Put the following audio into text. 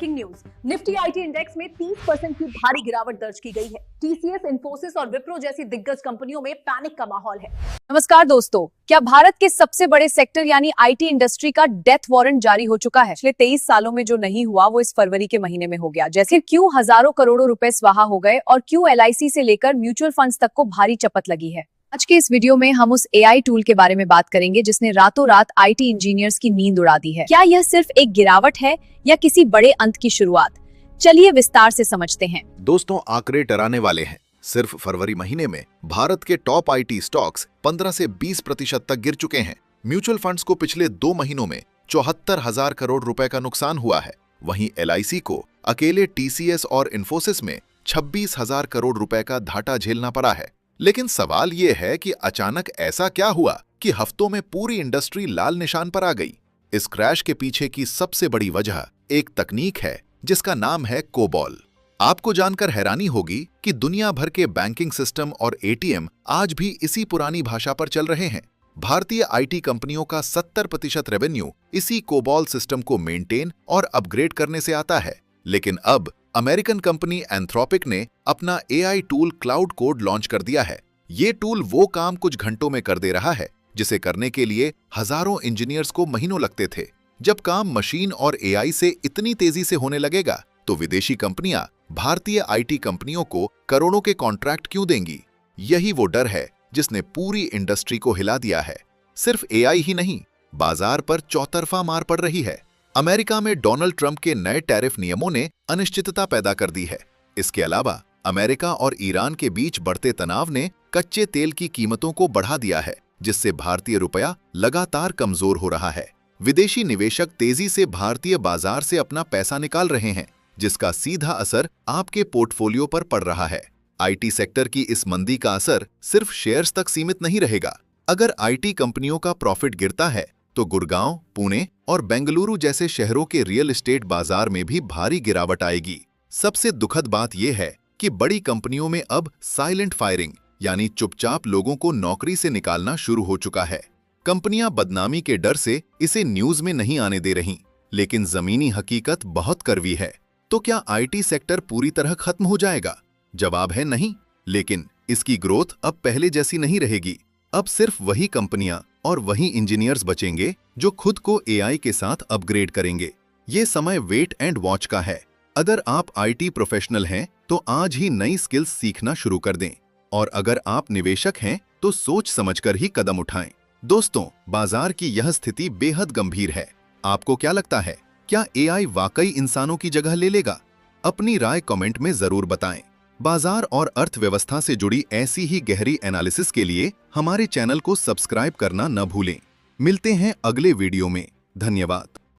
Breaking news, Nifty IT index में 30% की भारी गिरावट दर्ज की गई है। टीसीएस, इन्फोसिस और विप्रो जैसी दिग्गज कंपनियों में पैनिक का माहौल है। नमस्कार दोस्तों, क्या भारत के सबसे बड़े सेक्टर यानी आईटी इंडस्ट्री का डेथ वारंट जारी हो चुका है? पिछले 23 सालों में जो नहीं हुआ वो इस फरवरी के महीने में हो गया। जैसे क्यों हजारों करोड़ों रुपए स्वाहा हो गए और क्यों एलआईसी से लेकर म्यूचुअल फंड्स तक को भारी चपत लगी है। आज के इस वीडियो में हम उस एआई टूल के बारे में बात करेंगे जिसने रातों रात आईटी इंजीनियर्स की नींद उड़ा दी है। क्या यह सिर्फ एक गिरावट है या किसी बड़े अंत की शुरुआत? चलिए विस्तार से समझते हैं। दोस्तों, आंकड़े डराने वाले हैं। सिर्फ फरवरी महीने में भारत के टॉप आईटी स्टॉक्स 15 से 20% तक गिर चुके हैं। म्यूचुअल फंड्स को पिछले 2 महीनों में 74,000 करोड़ रुपए का नुकसान हुआ है। वहीं एलआईसी को अकेले टीसीएस और इन्फोसिस में 26,000 करोड़ रुपए का घाटा झेलना पड़ा है। लेकिन सवाल ये है कि अचानक ऐसा क्या हुआ कि हफ्तों में पूरी इंडस्ट्री लाल निशान पर आ गई। इस क्रैश के पीछे की सबसे बड़ी वजह एक तकनीक है जिसका नाम है कोबॉल। आपको जानकर हैरानी होगी कि दुनिया भर के बैंकिंग सिस्टम और एटीएम आज भी इसी पुरानी भाषा पर चल रहे हैं। भारतीय आईटी कंपनियों का 70% रेवेन्यू इसी कोबॉल सिस्टम को मेंटेन और अपग्रेड करने से आता है। लेकिन अब अमेरिकन कंपनी एंथ्रोपिक ने अपना AI tool cloud code launch कर दिया है। ये टूल वो काम कुछ घंटों में कर दे रहा है जिसे करने के लिए हजारों इंजीनियर्स को महीनों लगते थे। जब काम मशीन और एआई से इतनी तेजी से होने लगेगा तो विदेशी कंपनियां भारतीय आईटी कंपनियों को करोड़ों के कॉन्ट्रैक्ट क्यों देंगी? यही वो डर है जिसने पूरी इंडस्ट्री को हिला दिया है। सिर्फ एआई ही नहीं, बाजार पर चौतरफा मार पड़ रही है। अमेरिका में डोनाल्ड ट्रंप के नए टैरिफ नियमों ने अनिश्चितता पैदा कर दी है। इसके अलावा अमेरिका और ईरान के बीच बढ़ते तनाव ने कच्चे तेल की कीमतों को बढ़ा दिया है, जिससे भारतीय रुपया लगातार कमजोर हो रहा है। विदेशी निवेशक तेजी से भारतीय बाजार से अपना पैसा निकाल रहे हैं, जिसका सीधा असर आपके पोर्टफोलियो पर पड़ रहा है। आईटी सेक्टर की इस मंदी का असर सिर्फ शेयर्स तक सीमित नहीं रहेगा। अगर आईटी कंपनियों का प्रॉफिट गिरता है तो गुड़गांव, पुणे और बेंगलुरु जैसे शहरों के रियल एस्टेट बाजार में भी भारी गिरावट आएगी। सबसे दुखद बात यह है कि बड़ी कंपनियों में अब साइलेंट फायरिंग यानी चुपचाप लोगों को नौकरी से निकालना शुरू हो चुका है। कंपनियां बदनामी के डर से इसे न्यूज में नहीं आने दे रहीं, लेकिन जमीनी हकीकत बहुत कड़वी है। तो क्या आईटी सेक्टर पूरी तरह खत्म हो जाएगा? जवाब है नहीं, लेकिन इसकी ग्रोथ अब पहले जैसी नहीं रहेगी। अब सिर्फ वही कंपनियां और वही इंजीनियर्स बचेंगे जो खुद को एआई के साथ अपग्रेड करेंगे। ये समय वेट एंड वॉच का है। अगर आप आईटी प्रोफेशनल हैं तो आज ही नई स्किल्स सीखना शुरू कर दें, और अगर आप निवेशक हैं तो सोच समझकर ही कदम उठाएं। दोस्तों, बाजार की यह स्थिति बेहद गंभीर है। आपको क्या लगता है, क्या एआई वाकई इंसानों की जगह ले लेगा? अपनी राय कमेंट में जरूर बताएं। बाजार और अर्थव्यवस्था से जुड़ी ऐसी ही गहरी एनालिसिस के लिए हमारे चैनल को सब्सक्राइब करना न भूलें। मिलते हैं अगले वीडियो में। धन्यवाद।